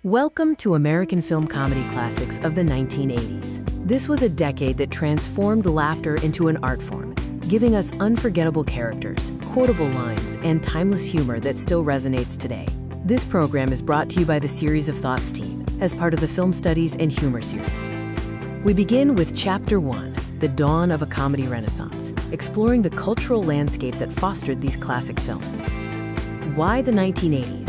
Welcome to American film comedy classics of the 1980s. This was a decade that transformed laughter into an art form, giving us unforgettable characters, quotable lines, and timeless humor that still resonates today. This program is brought to you by the Series of Thoughts team as part of the Film Studies and Humor series. We begin with Chapter 1, The Dawn of a Comedy Renaissance, exploring the cultural landscape that fostered these classic films. Why the 1980s?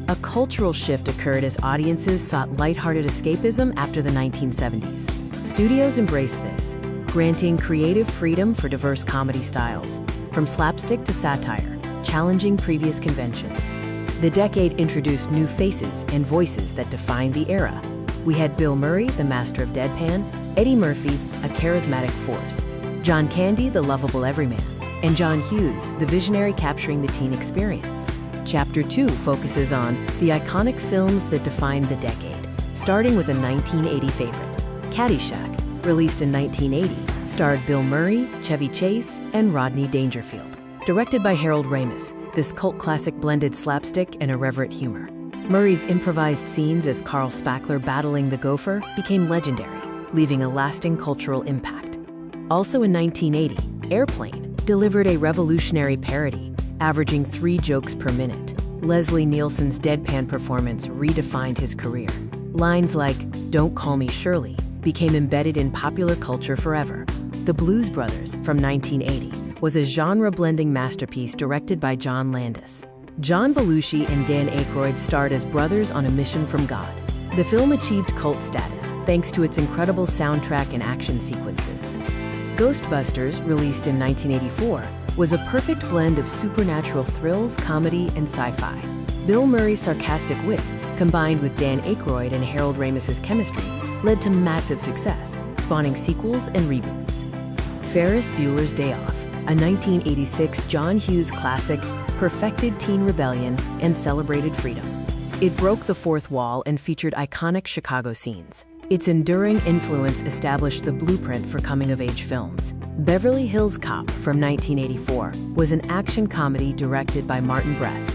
A cultural shift occurred as audiences sought lighthearted escapism after the 1970s. Studios embraced this, granting creative freedom for diverse comedy styles, from slapstick to satire, challenging previous conventions. The decade introduced new faces and voices that defined the era. We had Bill Murray, the master of deadpan, Eddie Murphy, a charismatic force, John Candy, the lovable everyman, and John Hughes, the visionary capturing the teen experience. Chapter 2 focuses on the iconic films that defined the decade, starting with a 1980 favorite. Caddyshack, released in 1980, starred Bill Murray, Chevy Chase, and Rodney Dangerfield. Directed by Harold Ramis, this cult classic blended slapstick and irreverent humor. Murray's improvised scenes as Carl Spackler battling the gopher became legendary, leaving a lasting cultural impact. Also in 1980, Airplane delivered a revolutionary parody, averaging 3 jokes per minute. Leslie Nielsen's deadpan performance redefined his career. Lines like, "Don't call me Shirley," became embedded in popular culture forever. The Blues Brothers, from 1980, was a genre-blending masterpiece directed by John Landis. John Belushi and Dan Aykroyd starred as brothers on a mission from God. The film achieved cult status, thanks to its incredible soundtrack and action sequences. Ghostbusters, released in 1984, was a perfect blend of supernatural thrills, comedy, and sci-fi. Bill Murray's sarcastic wit, combined with Dan Aykroyd and Harold Ramis's chemistry, led to massive success, spawning sequels and reboots. Ferris Bueller's Day Off, a 1986 John Hughes classic, perfected teen rebellion and celebrated freedom. It broke the fourth wall and featured iconic Chicago scenes. Its enduring influence established the blueprint for coming-of-age films. Beverly Hills Cop, from 1984, was an action comedy directed by Martin Brest.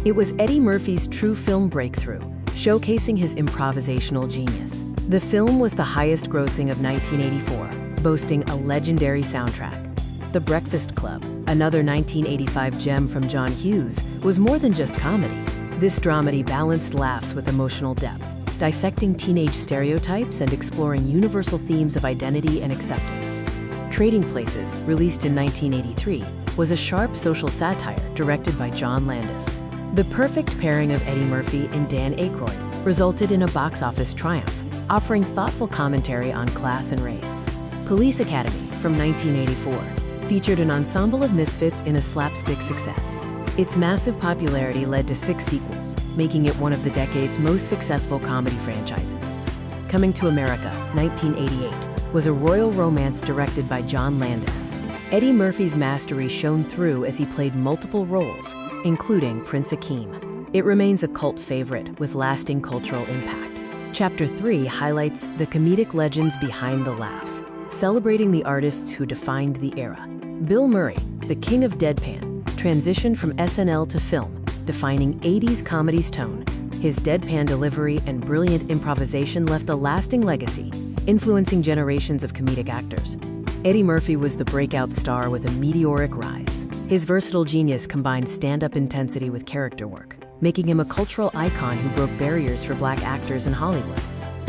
It was Eddie Murphy's true film breakthrough, showcasing his improvisational genius. The film was the highest-grossing of 1984, boasting a legendary soundtrack. The Breakfast Club, another 1985 gem from John Hughes, was more than just comedy. This dramedy balanced laughs with emotional depth, dissecting teenage stereotypes and exploring universal themes of identity and acceptance. Trading Places, released in 1983, was a sharp social satire directed by John Landis. The perfect pairing of Eddie Murphy and Dan Aykroyd resulted in a box office triumph, offering thoughtful commentary on class and race. Police Academy, from 1984, featured an ensemble of misfits in a slapstick success. Its massive popularity led to 6 sequels, making it one of the decade's most successful comedy franchises. Coming to America, 1988, was a royal romance directed by John Landis. Eddie Murphy's mastery shone through as he played multiple roles, including Prince Akeem. It remains a cult favorite with lasting cultural impact. Chapter 3 highlights the comedic legends behind the laughs, celebrating the artists who defined the era. Bill Murray, the king of deadpan, transitioned from SNL to film, defining 80s comedy's tone. His deadpan delivery and brilliant improvisation left a lasting legacy, influencing generations of comedic actors. Eddie Murphy was the breakout star with a meteoric rise. His versatile genius combined stand-up intensity with character work, making him a cultural icon who broke barriers for Black actors in Hollywood.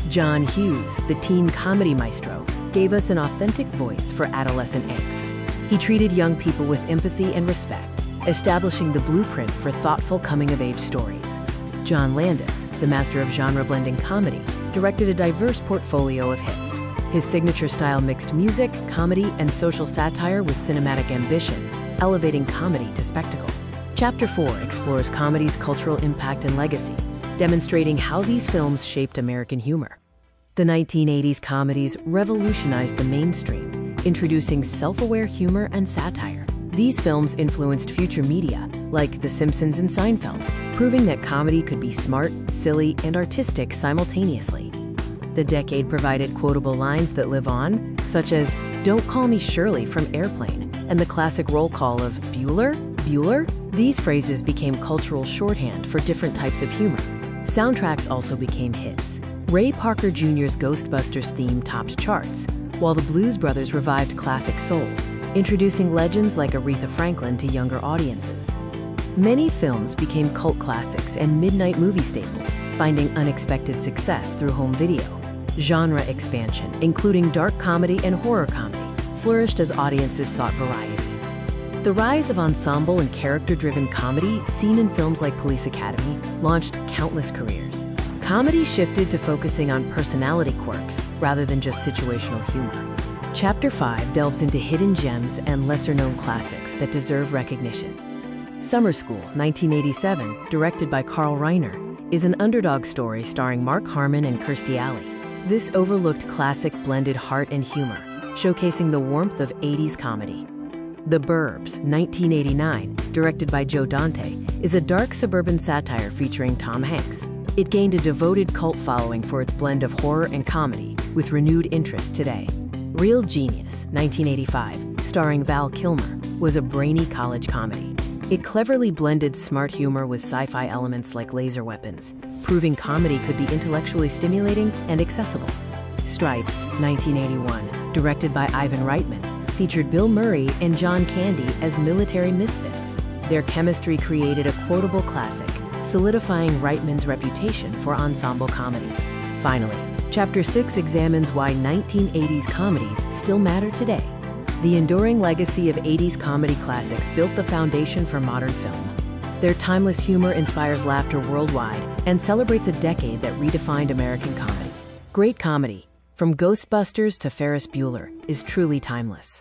John Hughes, the teen comedy maestro, gave us an authentic voice for adolescent angst. He treated young people with empathy and respect, establishing the blueprint for thoughtful coming-of-age stories. John Landis, the master of genre-blending comedy, directed a diverse portfolio of hits. His signature style mixed music, comedy, and social satire with cinematic ambition, elevating comedy to spectacle. Chapter 4 explores comedy's cultural impact and legacy, demonstrating how these films shaped American humor. The 1980s comedies revolutionized the mainstream, introducing self-aware humor and satire. These films influenced future media, like The Simpsons and Seinfeld, proving that comedy could be smart, silly, and artistic simultaneously. The decade provided quotable lines that live on, such as, "Don't call me Shirley" from Airplane, and the classic roll call of "Bueller? Bueller?" These phrases became cultural shorthand for different types of humor. Soundtracks also became hits. Ray Parker Jr.'s Ghostbusters theme topped charts, while the Blues Brothers revived classic soul, introducing legends like Aretha Franklin to younger audiences. Many films became cult classics and midnight movie staples, finding unexpected success through home video. Genre expansion, including dark comedy and horror comedy, flourished as audiences sought variety. The rise of ensemble and character-driven comedy, seen in films like Police Academy, launched countless careers. Comedy shifted to focusing on personality quirks rather than just situational humor. Chapter 5 delves into hidden gems and lesser-known classics that deserve recognition. Summer School, 1987, directed by Carl Reiner, is an underdog story starring Mark Harmon and Kirstie Alley. This overlooked classic blended heart and humor, showcasing the warmth of 80s comedy. The Burbs, 1989, directed by Joe Dante, is a dark suburban satire featuring Tom Hanks. It gained a devoted cult following for its blend of horror and comedy, with renewed interest today. Real Genius, 1985, starring Val Kilmer, was a brainy college comedy. It cleverly blended smart humor with sci-fi elements like laser weapons, proving comedy could be intellectually stimulating and accessible. Stripes, 1981, directed by Ivan Reitman, featured Bill Murray and John Candy as military misfits. Their chemistry created a quotable classic, solidifying Reitman's reputation for ensemble comedy. Finally, Chapter 6 examines why 1980s comedies still matter today. The enduring legacy of 80s comedy classics built the foundation for modern film. Their timeless humor inspires laughter worldwide and celebrates a decade that redefined American comedy. Great comedy, from Ghostbusters to Ferris Bueller, is truly timeless.